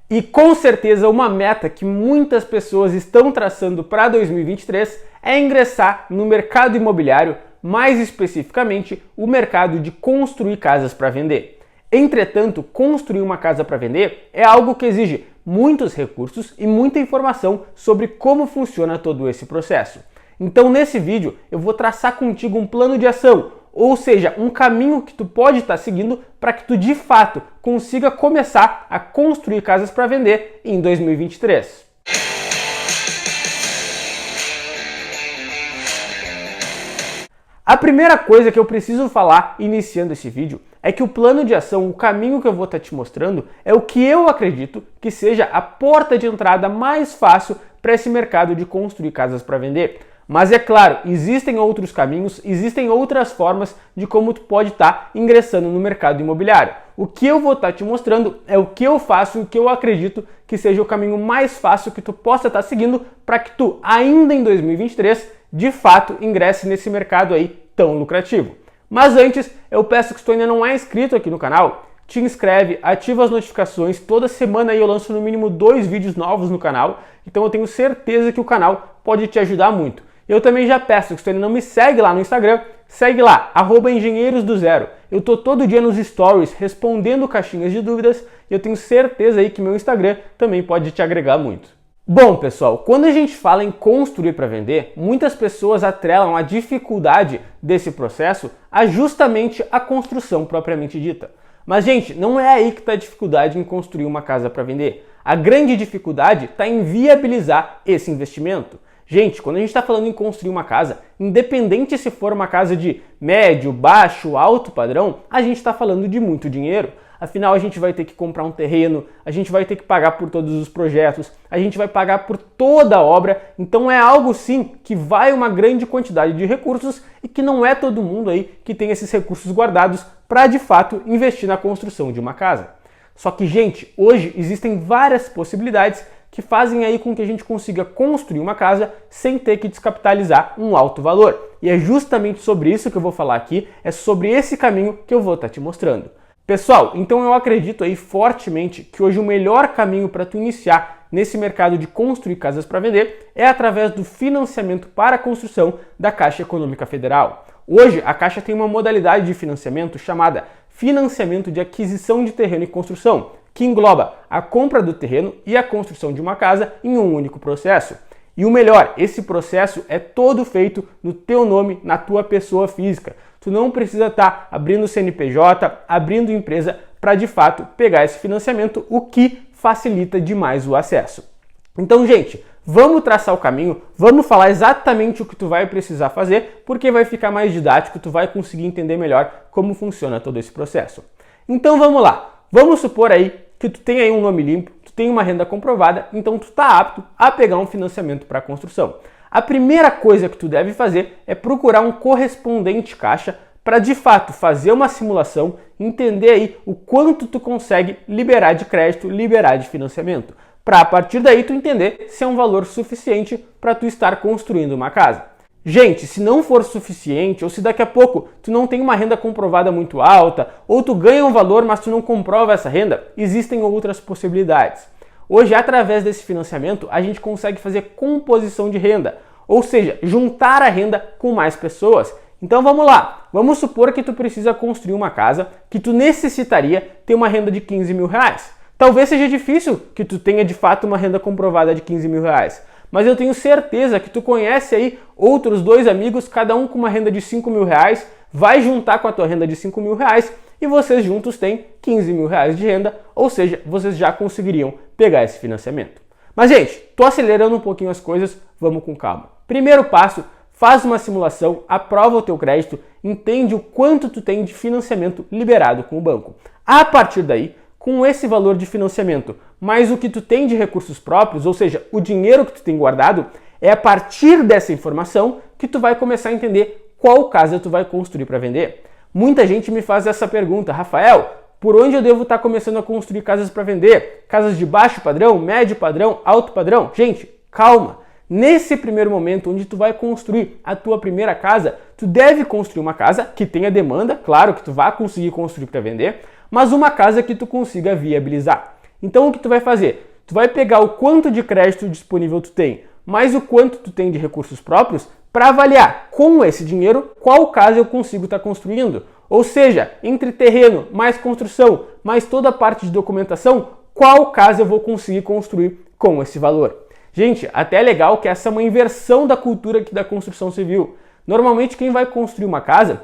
E com certeza uma meta que muitas pessoas estão traçando para 2023 é ingressar no mercado imobiliário, mais especificamente o mercado de construir casas para vender. Entretanto, construir uma casa para vender é algo que exige muitos recursos e muita informação sobre como funciona todo esse processo. Então nesse vídeo eu vou traçar contigo um plano de ação, ou seja, um caminho que tu pode estar seguindo para que tu de fato consiga começar a construir casas para vender em 2023. A primeira coisa que eu preciso falar iniciando esse vídeo é que o plano de ação, o caminho que eu vou estar te mostrando, é o que eu acredito que seja a porta de entrada mais fácil para esse mercado de construir casas para vender. Mas é claro, existem outros caminhos, existem outras formas de como tu pode estar ingressando no mercado imobiliário. O que eu vou estar te mostrando é o que eu faço e o que eu acredito que seja o caminho mais fácil que tu possa estar seguindo para que tu, ainda em 2023, de fato ingresse nesse mercado aí tão lucrativo. Mas antes, eu peço que se tu ainda não é inscrito aqui no canal, te inscreve, ativa as notificações, toda semana aí eu lanço no mínimo 2 vídeos novos no canal, então eu tenho certeza que o canal pode te ajudar muito. Eu também já peço que se tu ainda não me segue lá no Instagram, segue lá, @engenheirosdozero. Eu tô todo dia nos stories respondendo caixinhas de dúvidas e eu tenho certeza aí que meu Instagram também pode te agregar muito. Bom, pessoal, quando a gente fala em construir para vender, muitas pessoas atrelam a dificuldade desse processo a justamente a construção propriamente dita. Mas, gente, não é aí que está a dificuldade em construir uma casa para vender. A grande dificuldade está em viabilizar esse investimento. Gente, quando a gente está falando em construir uma casa, independente se for uma casa de médio, baixo, alto padrão, a gente está falando de muito dinheiro. Afinal, a gente vai ter que comprar um terreno, a gente vai ter que pagar por todos os projetos, a gente vai pagar por toda a obra. Então é algo sim que vai uma grande quantidade de recursos e que não é todo mundo aí que tem esses recursos guardados para de fato investir na construção de uma casa. Só que, gente, hoje existem várias possibilidades que fazem aí com que a gente consiga construir uma casa sem ter que descapitalizar um alto valor. E é justamente sobre isso que eu vou falar aqui, é sobre esse caminho que eu vou estar te mostrando. Pessoal, então eu acredito aí fortemente que hoje o melhor caminho para tu iniciar nesse mercado de construir casas para vender é através do financiamento para a construção da Caixa Econômica Federal. Hoje, a Caixa tem uma modalidade de financiamento chamada financiamento de aquisição de terreno e construção, que engloba a compra do terreno e a construção de uma casa em um único processo. E o melhor, esse processo é todo feito no teu nome, na tua pessoa física. Tu não precisa estar abrindo CNPJ, abrindo empresa para de fato pegar esse financiamento, o que facilita demais o acesso. Então, gente, vamos traçar o caminho, vamos falar exatamente o que tu vai precisar fazer, porque vai ficar mais didático, tu vai conseguir entender melhor como funciona todo esse processo. Então vamos lá, vamos supor aí que tu tem aí um nome limpo, tu tem uma renda comprovada, então tu está apto a pegar um financiamento para a construção. A primeira coisa que tu deve fazer é procurar um correspondente Caixa para de fato fazer uma simulação, entender aí o quanto tu consegue liberar de crédito, liberar de financiamento, para a partir daí tu entender se é um valor suficiente para tu estar construindo uma casa. Gente, se não for suficiente, ou se daqui a pouco tu não tem uma renda comprovada muito alta, ou tu ganha um valor, mas tu não comprova essa renda, existem outras possibilidades. Hoje, através desse financiamento, a gente consegue fazer composição de renda, ou seja, juntar a renda com mais pessoas. Então vamos lá, vamos supor que tu precisa construir uma casa que tu necessitaria ter uma renda de 15 mil reais. Talvez seja difícil que tu tenha de fato uma renda comprovada de 15 mil reais. Mas eu tenho certeza que tu conhece aí outros 2 amigos, cada um com uma renda de 5 mil reais, vai juntar com a tua renda de 5 mil reais e vocês juntos têm 15 mil reais de renda, ou seja, vocês já conseguiriam pegar esse financiamento. Mas, gente, tô acelerando um pouquinho as coisas, vamos com calma. Primeiro passo, faz uma simulação, aprova o teu crédito, entende o quanto tu tem de financiamento liberado com o banco. A partir daí, com esse valor de financiamento, mais o que tu tem de recursos próprios, ou seja, o dinheiro que tu tem guardado, é a partir dessa informação que tu vai começar a entender qual casa tu vai construir para vender. Muita gente me faz essa pergunta: Rafael, por onde eu devo estar começando a construir casas para vender? Casas de baixo padrão, médio padrão, alto padrão? Gente, calma! Nesse primeiro momento, onde tu vai construir a tua primeira casa, tu deve construir uma casa que tenha demanda, claro que tu vai conseguir construir para vender, mas uma casa que tu consiga viabilizar. Então o que tu vai fazer? Tu vai pegar o quanto de crédito disponível tu tem, mais o quanto tu tem de recursos próprios, para avaliar com esse dinheiro qual casa eu consigo estar construindo. Ou seja, entre terreno, mais construção, mais toda a parte de documentação, qual casa eu vou conseguir construir com esse valor. Gente, até é legal que essa é uma inversão da cultura aqui da construção civil. Normalmente quem vai construir uma casa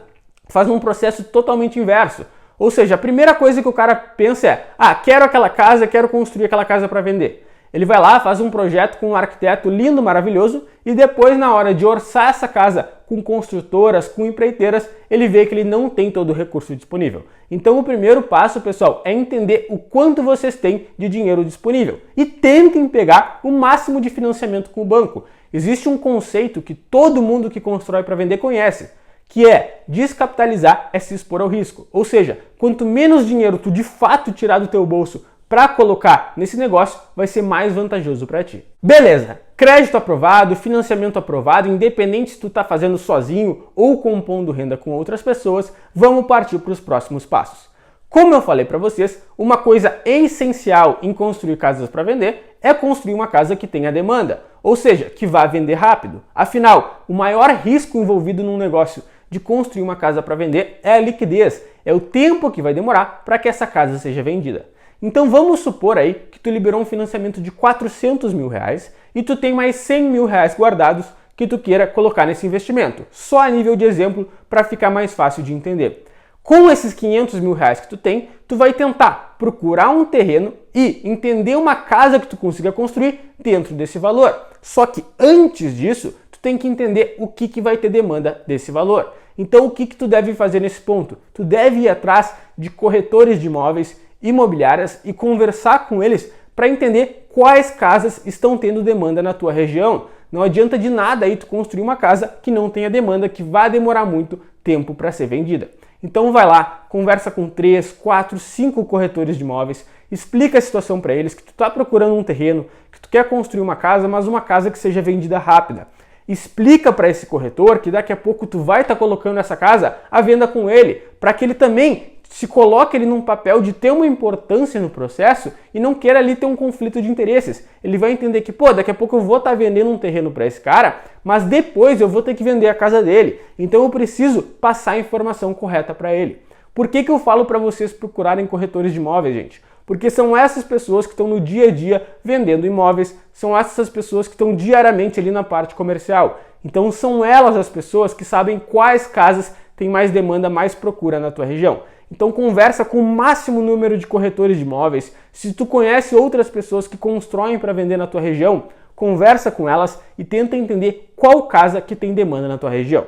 faz um processo totalmente inverso. Ou seja, a primeira coisa que o cara pensa é: quero aquela casa, quero construir aquela casa para vender. Ele vai lá, faz um projeto com um arquiteto lindo, maravilhoso, e depois, na hora de orçar essa casa com construtoras, com empreiteiras, ele vê que ele não tem todo o recurso disponível. Então o primeiro passo, pessoal, é entender o quanto vocês têm de dinheiro disponível. E tentem pegar o máximo de financiamento com o banco. Existe um conceito que todo mundo que constrói para vender conhece, que é descapitalizar é se expor ao risco. Ou seja, quanto menos dinheiro tu de fato tirar do teu bolso para colocar nesse negócio, vai ser mais vantajoso para ti. Beleza, crédito aprovado, financiamento aprovado, independente se tu está fazendo sozinho ou compondo renda com outras pessoas, vamos partir para os próximos passos. Como eu falei para vocês, uma coisa essencial em construir casas para vender é construir uma casa que tenha demanda, ou seja, que vá vender rápido. Afinal, o maior risco envolvido num negócio de construir uma casa para vender é a liquidez, é o tempo que vai demorar para que essa casa seja vendida. Então vamos supor aí que tu liberou um financiamento de 400 mil reais e tu tem mais 100 mil reais guardados que tu queira colocar nesse investimento. Só a nível de exemplo para ficar mais fácil de entender. Com esses 500 mil reais que tu tem, tu vai tentar procurar um terreno e entender uma casa que tu consiga construir dentro desse valor. Só que antes disso, tu tem que entender o que vai ter demanda desse valor. Então o que tu deve fazer nesse ponto? Tu deve ir atrás de corretores de imóveis, imobiliárias e conversar com eles para entender quais casas estão tendo demanda na tua região. Não adianta de nada aí tu construir uma casa que não tenha demanda, que vai demorar muito tempo para ser vendida. Então vai lá, conversa com 3, 4, 5 corretores de imóveis, explica a situação para eles, que tu está procurando um terreno, que tu quer construir uma casa, mas uma casa que seja vendida rápida. Explica para esse corretor que daqui a pouco tu vai estar colocando essa casa à venda com ele, para que ele também se coloque ele num papel de ter uma importância no processo e não queira ali ter um conflito de interesses. Ele vai entender que, daqui a pouco eu vou estar vendendo um terreno para esse cara, mas depois eu vou ter que vender a casa dele. Então eu preciso passar a informação correta para ele. Por que eu falo para vocês procurarem corretores de imóveis, gente? Porque são essas pessoas que estão no dia a dia vendendo imóveis, são essas pessoas que estão diariamente ali na parte comercial. Então são elas as pessoas que sabem quais casas têm mais demanda, mais procura na tua região. Então conversa com o máximo número de corretores de imóveis. Se tu conhece outras pessoas que constroem para vender na tua região, conversa com elas e tenta entender qual casa que tem demanda na tua região.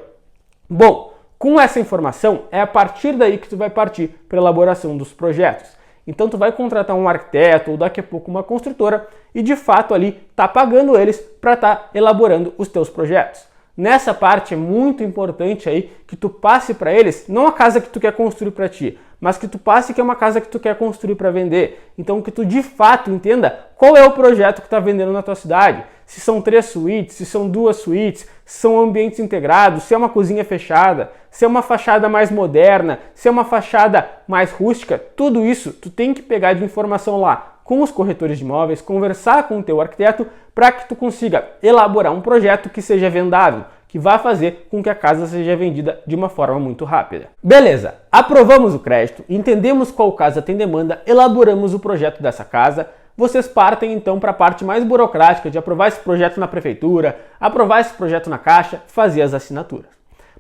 Bom, com essa informação é a partir daí que tu vai partir para a elaboração dos projetos. Então tu vai contratar um arquiteto ou daqui a pouco uma construtora e de fato ali tá pagando eles para estar elaborando os teus projetos. Nessa parte é muito importante aí que tu passe para eles não a casa que tu quer construir para ti, mas que tu passe que é uma casa que tu quer construir para vender. Então que tu de fato entenda qual é o projeto que está vendendo na tua cidade. Se são 3 suítes, se são 2 suítes, se são ambientes integrados, se é uma cozinha fechada, se é uma fachada mais moderna, se é uma fachada mais rústica, tudo isso tu tem que pegar de informação lá com os corretores de imóveis, conversar com o teu arquiteto para que tu consiga elaborar um projeto que seja vendável, que vá fazer com que a casa seja vendida de uma forma muito rápida. Beleza, aprovamos o crédito, entendemos qual casa tem demanda, elaboramos o projeto dessa casa, vocês partem então para a parte mais burocrática de aprovar esse projeto na prefeitura, aprovar esse projeto na Caixa, fazer as assinaturas.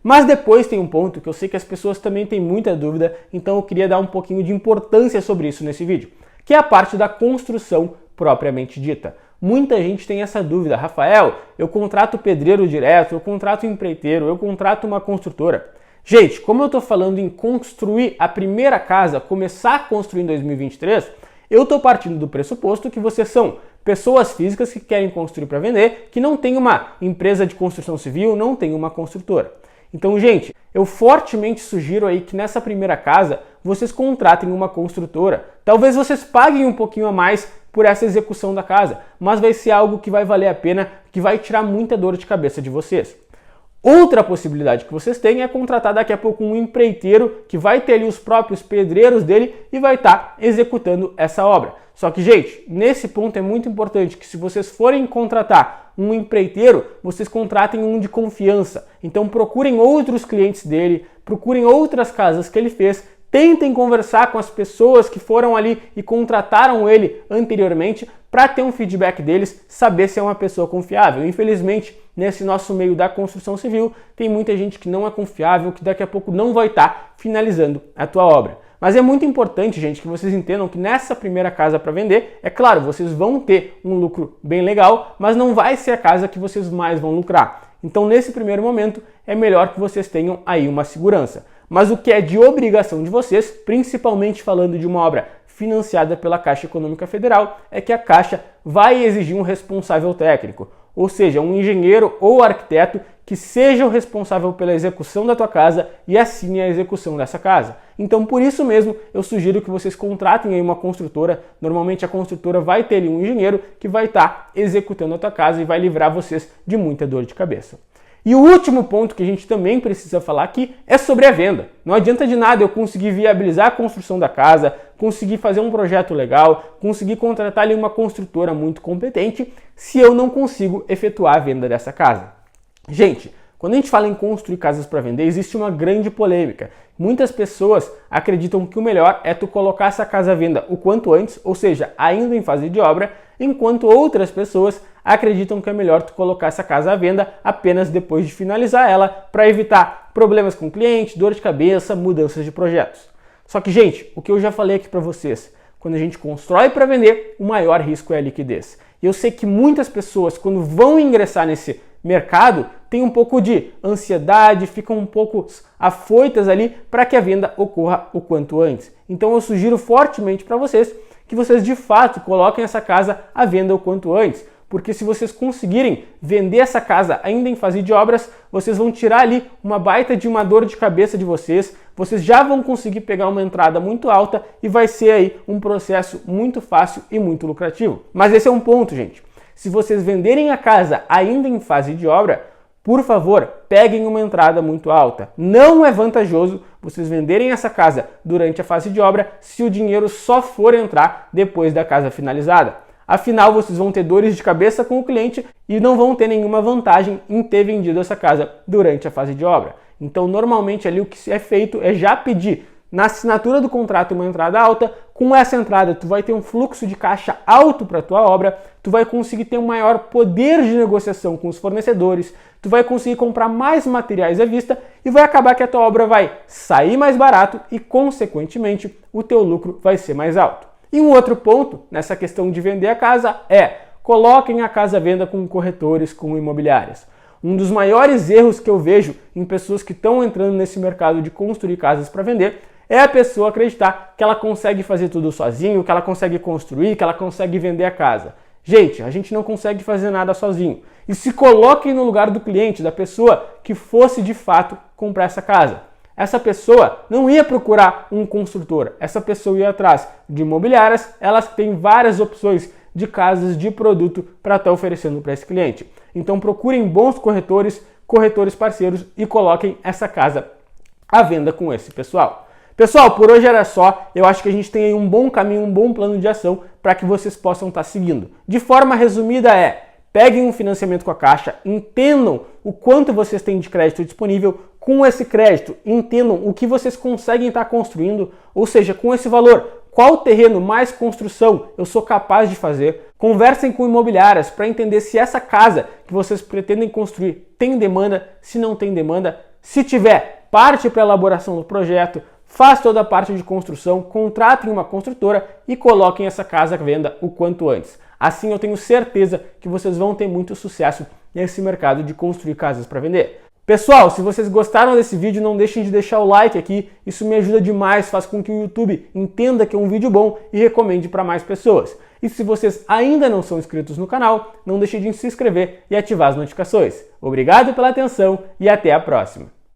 Mas depois tem um ponto que eu sei que as pessoas também têm muita dúvida, então eu queria dar um pouquinho de importância sobre isso nesse vídeo, que é a parte da construção propriamente dita. Muita gente tem essa dúvida: Rafael, eu contrato pedreiro direto, eu contrato empreiteiro, eu contrato uma construtora. Gente, como eu estou falando em construir a primeira casa, começar a construir em 2023, eu estou partindo do pressuposto que vocês são pessoas físicas que querem construir para vender, que não tem uma empresa de construção civil, não tem uma construtora. Então, gente, eu fortemente sugiro aí que nessa primeira casa vocês contratem uma construtora. Talvez vocês paguem um pouquinho a mais por essa execução da casa, mas vai ser algo que vai valer a pena, que vai tirar muita dor de cabeça de vocês. Outra possibilidade que vocês têm é contratar daqui a pouco um empreiteiro que vai ter ali os próprios pedreiros dele e vai estar executando essa obra. Só que, gente, nesse ponto é muito importante que se vocês forem contratar um empreiteiro, vocês contratem um de confiança. Então procurem outros clientes dele, procurem outras casas que ele fez, tentem conversar com as pessoas que foram ali e contrataram ele anteriormente para ter um feedback deles, saber se é uma pessoa confiável. Infelizmente, nesse nosso meio da construção civil, tem muita gente que não é confiável, que daqui a pouco não vai estar finalizando a tua obra. Mas é muito importante, gente, que vocês entendam que nessa primeira casa para vender, é claro, vocês vão ter um lucro bem legal, mas não vai ser a casa que vocês mais vão lucrar. Então, nesse primeiro momento, é melhor que vocês tenham aí uma segurança. Mas o que é de obrigação de vocês, principalmente falando de uma obra financiada pela Caixa Econômica Federal, é que a Caixa vai exigir um responsável técnico, ou seja, um engenheiro ou arquiteto que seja o responsável pela execução da tua casa e assine a execução dessa casa. Então, por isso mesmo, eu sugiro que vocês contratem aí uma construtora. Normalmente a construtora vai ter ali um engenheiro que vai estar executando a tua casa e vai livrar vocês de muita dor de cabeça. E o último ponto que a gente também precisa falar aqui é sobre a venda. Não adianta de nada eu conseguir viabilizar a construção da casa, conseguir fazer um projeto legal, conseguir contratar ali uma construtora muito competente, se eu não consigo efetuar a venda dessa casa. Gente, quando a gente fala em construir casas para vender, existe uma grande polêmica. Muitas pessoas acreditam que o melhor é tu colocar essa casa à venda o quanto antes, ou seja, ainda em fase de obra, enquanto outras pessoas acreditam que é melhor tu colocar essa casa à venda apenas depois de finalizar ela, para evitar problemas com o cliente, dor de cabeça, mudanças de projetos. Só que, gente, o que eu já falei aqui para vocês, quando a gente constrói para vender, o maior risco é a liquidez. E eu sei que muitas pessoas, quando vão ingressar nesse mercado, têm um pouco de ansiedade, ficam um pouco afoitas ali para que a venda ocorra o quanto antes. Então eu sugiro fortemente para vocês que vocês de fato coloquem essa casa à venda o quanto antes, porque se vocês conseguirem vender essa casa ainda em fase de obras, vocês vão tirar ali uma baita de uma dor de cabeça de vocês já vão conseguir pegar uma entrada muito alta e vai ser aí um processo muito fácil e muito lucrativo. Mas esse é um ponto, gente. Se vocês venderem a casa ainda em fase de obra, por favor, peguem uma entrada muito alta. Não é vantajoso vocês venderem essa casa durante a fase de obra se o dinheiro só for entrar depois da casa finalizada. Afinal, vocês vão ter dores de cabeça com o cliente e não vão ter nenhuma vantagem em ter vendido essa casa durante a fase de obra. Então, normalmente ali o que é feito é já pedir na assinatura do contrato uma entrada alta. Com essa entrada, tu vai ter um fluxo de caixa alto para a tua obra, tu vai conseguir ter um maior poder de negociação com os fornecedores, tu vai conseguir comprar mais materiais à vista e vai acabar que a tua obra vai sair mais barato e, consequentemente, o teu lucro vai ser mais alto. E um outro ponto nessa questão de vender a casa é: coloquem a casa à venda com corretores, com imobiliárias. Um dos maiores erros que eu vejo em pessoas que estão entrando nesse mercado de construir casas para vender é a pessoa acreditar que ela consegue fazer tudo sozinho, que ela consegue construir, que ela consegue vender a casa. Gente, a gente não consegue fazer nada sozinho. E se coloquem no lugar do cliente, da pessoa que fosse de fato comprar essa casa. Essa pessoa não ia procurar um construtor, essa pessoa ia atrás de imobiliárias, elas têm várias opções de casas, de produto para estar oferecendo para esse cliente. Então procurem bons corretores, corretores parceiros e coloquem essa casa à venda com esse pessoal. Pessoal, por hoje era só. Eu acho que a gente tem aí um bom caminho, um bom plano de ação para que vocês possam estar seguindo. De forma resumida peguem um financiamento com a Caixa, entendam o quanto vocês têm de crédito disponível. Com esse crédito, entendam o que vocês conseguem estar construindo, ou seja, com esse valor, qual terreno mais construção eu sou capaz de fazer. Conversem com imobiliárias para entender se essa casa que vocês pretendem construir tem demanda, se não tem demanda. Se tiver, parte para a elaboração do projeto, faz toda a parte de construção, contratem uma construtora e coloquem essa casa à venda o quanto antes. Assim eu tenho certeza que vocês vão ter muito sucesso nesse mercado de construir casas para vender. Pessoal, se vocês gostaram desse vídeo, não deixem de deixar o like aqui, isso me ajuda demais, faz com que o YouTube entenda que é um vídeo bom e recomende para mais pessoas. E se vocês ainda não são inscritos no canal, não deixem de se inscrever e ativar as notificações. Obrigado pela atenção e até a próxima!